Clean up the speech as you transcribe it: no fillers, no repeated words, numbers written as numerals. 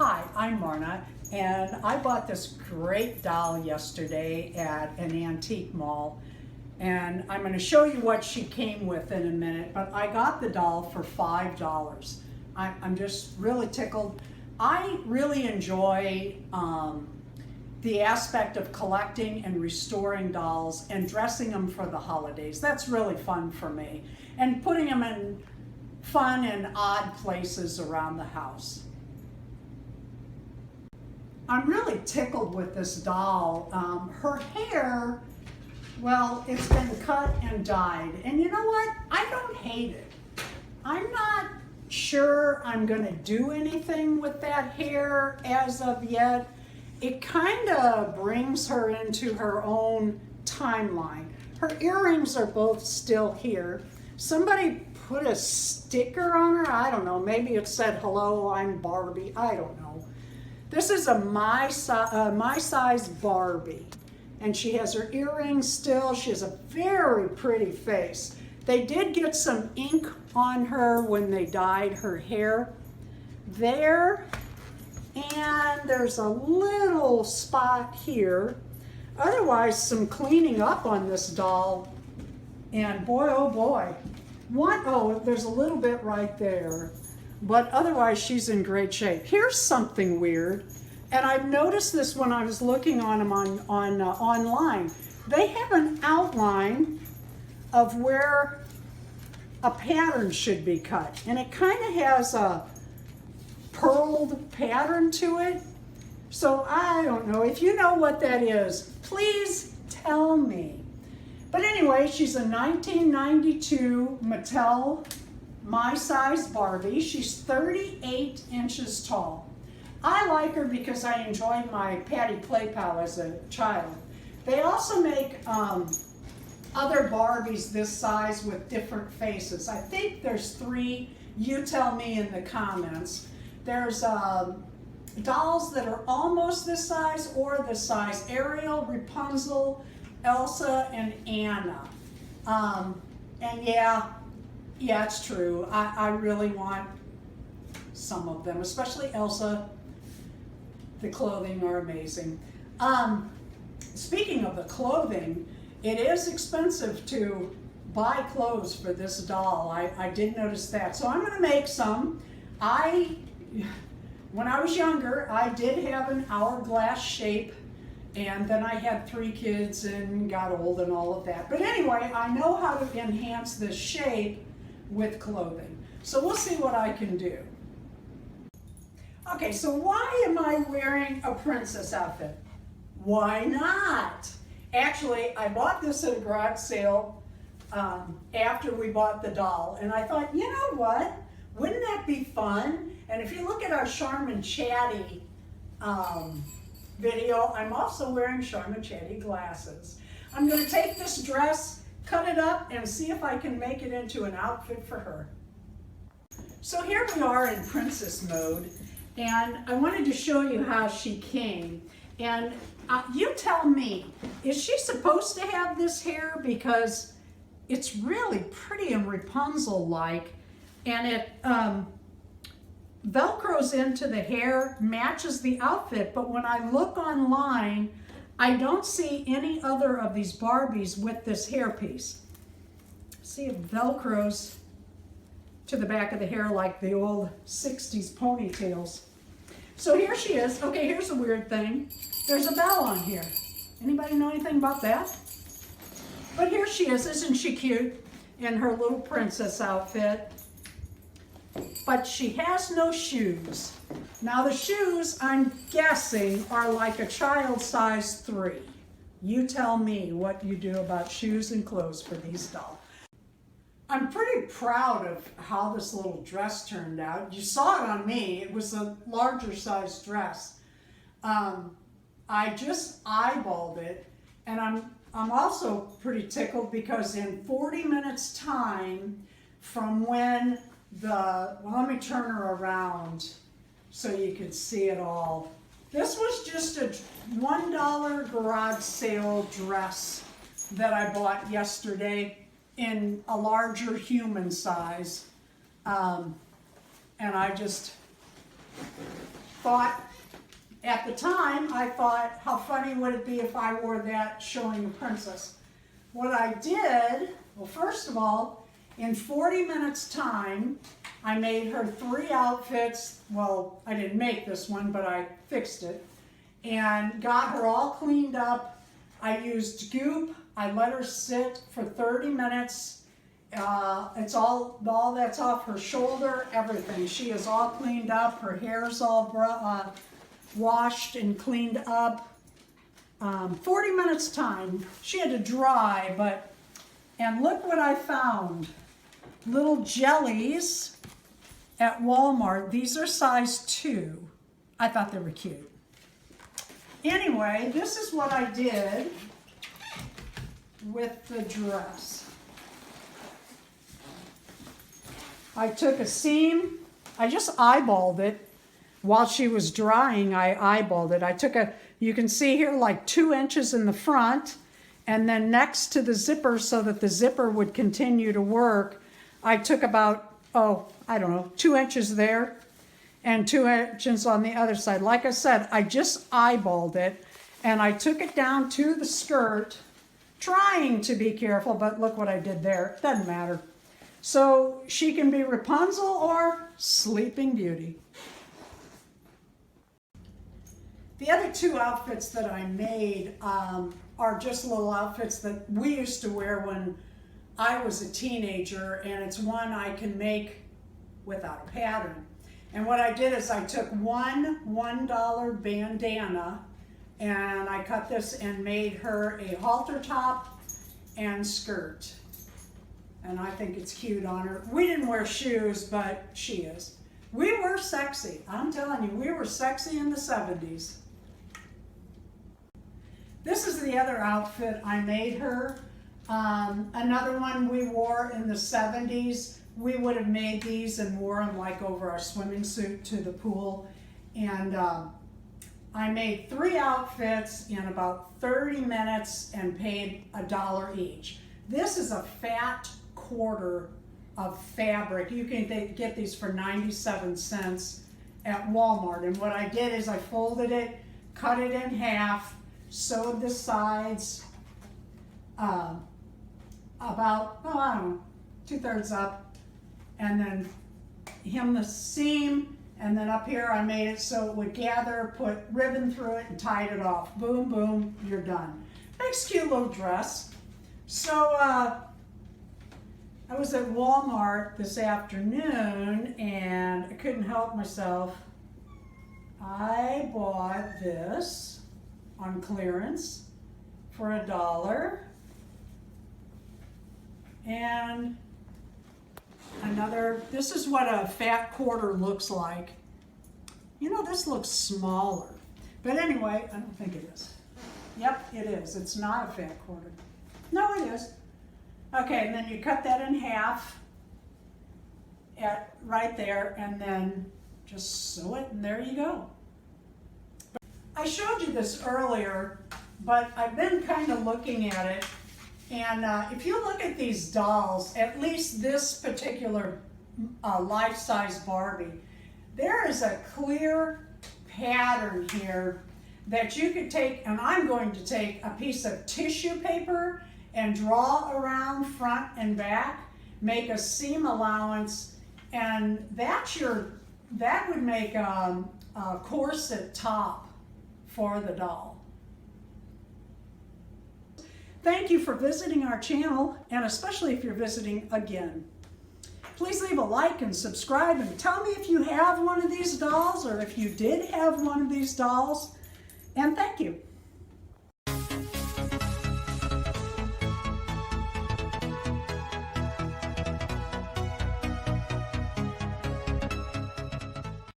Hi, I'm Marna, and I bought this great doll yesterday at an antique mall, and I'm going to show you what she came with in a minute, but I got the doll for $5. I'm just really tickled. I really enjoy the aspect of collecting and restoring dolls and dressing them for the holidays. That's really fun for me, and putting them in fun and odd places around the house. I'm really tickled with this doll. Her hair, well, it's been cut and dyed. And you know what? I don't hate it. I'm not sure I'm gonna do anything with that hair as of yet. It kind of brings her into her own timeline. Her earrings are both still here. Somebody put a sticker on her. I don't know, maybe it said, "Hello, I'm Barbie." I don't know. This is a My Size Barbie, and she has her earrings still. She has a very pretty face. They did get some ink on her when they dyed her hair there, and there's a little spot here. Otherwise, some cleaning up on this doll, and boy, oh boy. There's a little bit right there. But otherwise, she's in great shape. Here's something weird, and I've noticed this when I was looking on them online. They have an outline of where a pattern should be cut, and it kind of has a purled pattern to it. So I don't know. If you know what that is, please tell me. But anyway, she's a 1992 Mattel My Size Barbie. She's 38 inches tall. I like her because I enjoyed my Patty Play Pal as a child. They also make other Barbies this size with different faces. I think there's 3. You tell me in the comments. There's dolls that are almost this size or this size. Ariel, Rapunzel, Elsa, and Anna. And yeah, it's true. I really want some of them, especially Elsa. The clothing are amazing. Speaking of the clothing, it is expensive to buy clothes for this doll. I did notice that. So I'm going to make some. When I was younger, I did have an hourglass shape, and then I had 3 kids and got old and all of that. But anyway, I know how to enhance this shape with clothing. So we'll see what I can do. Okay, so why am I wearing a princess outfit? Why not? Actually, I bought this at a garage sale after we bought the doll, and I thought, you know what? Wouldn't that be fun? And if you look at our Charmin Chatty video, I'm also wearing Charmin Chatty glasses. I'm going to take this dress, cut it up, and see if I can make it into an outfit for her. So here we are in princess mode, and I wanted to show you how she came. And you tell me, is she supposed to have this hair? Because it's really pretty and Rapunzel-like, and it Velcros into the hair, matches the outfit, but when I look online, I don't see any other of these Barbies with this hairpiece. See, it Velcros to the back of the hair like the old 60s ponytails. So here she is. Okay, here's a weird thing. There's a bell on here. Anybody know anything about that? But here she is. Isn't she cute in her little princess outfit? But she has no shoes. Now the shoes, I'm guessing, are like a child size 3. You tell me what you do about shoes and clothes for these dolls. I'm pretty proud of how this little dress turned out. You saw it on me. It was a larger size dress. I just eyeballed it, and I'm also pretty tickled because in 40 minutes time from when let me turn her around so you can see it all. This was just a $1 garage sale dress that I bought yesterday in a larger human size. And I just thought, at the time, I thought, how funny would it be if I wore that showing a princess? What I did, well, first of all, in 40 minutes time, I made her 3 outfits. Well, I didn't make this one, but I fixed it and got her all cleaned up. I used goop. I let her sit for 30 minutes. It's all that's off her shoulder, everything. She is all cleaned up. Her hair's all washed and cleaned up. 40 minutes time. She had to dry, and look what I found. Little jellies at Walmart. These are size 2. I thought they were cute. Anyway, this is what I did with the dress. I took a seam, I just eyeballed it while she was drying. I eyeballed it. You can see here like 2 inches in the front, and then next to the zipper so that the zipper would continue to work, I took about, 2 inches there and 2 inches on the other side. Like I said, I just eyeballed it, and I took it down to the skirt, trying to be careful, but look what I did there. It doesn't matter. So she can be Rapunzel or Sleeping Beauty. The other 2 outfits that I made are just little outfits that we used to wear when I was a teenager, and it's one I can make without a pattern. And what I did is I took one $1 bandana and I cut this and made her a halter top and skirt. And I think it's cute on her. We didn't wear shoes, but she is. We were sexy. I'm telling you, we were sexy in the 70s. This is the other outfit I made her. Another one we wore in the 70s. We would have made these and wore them like over our swimming suit to the pool. And I made 3 outfits in about 30 minutes and paid $1 each. This is a fat quarter of fabric. You can get these for 97 cents at Walmart. And what I did is I folded it, cut it in half, sewed the sides about, 2/3 up, and then hem the seam, and then up here I made it so it would gather, put ribbon through it, and tied it off. Boom, boom, you're done. Nice cute little dress. So I was at Walmart this afternoon and I couldn't help myself. I bought this on clearance for $1. And this is what a fat quarter looks like. You know, this looks smaller. But anyway, I don't think it is. Yep, it is. It's not a fat quarter. No, it is. Okay, and then you cut that in half right there, and then just sew it, and there you go. I showed you this earlier, but I've been kind of looking at it, and if you look at these dolls, at least this particular life-size Barbie, there is a clear pattern here that you could take, and I'm going to take a piece of tissue paper and draw around front and back, make a seam allowance, and that would make a corset top for the doll. Thank you for visiting our channel, and especially if you're visiting again. Please leave a like and subscribe, and tell me if you have one of these dolls or if you did have one of these dolls, and thank you.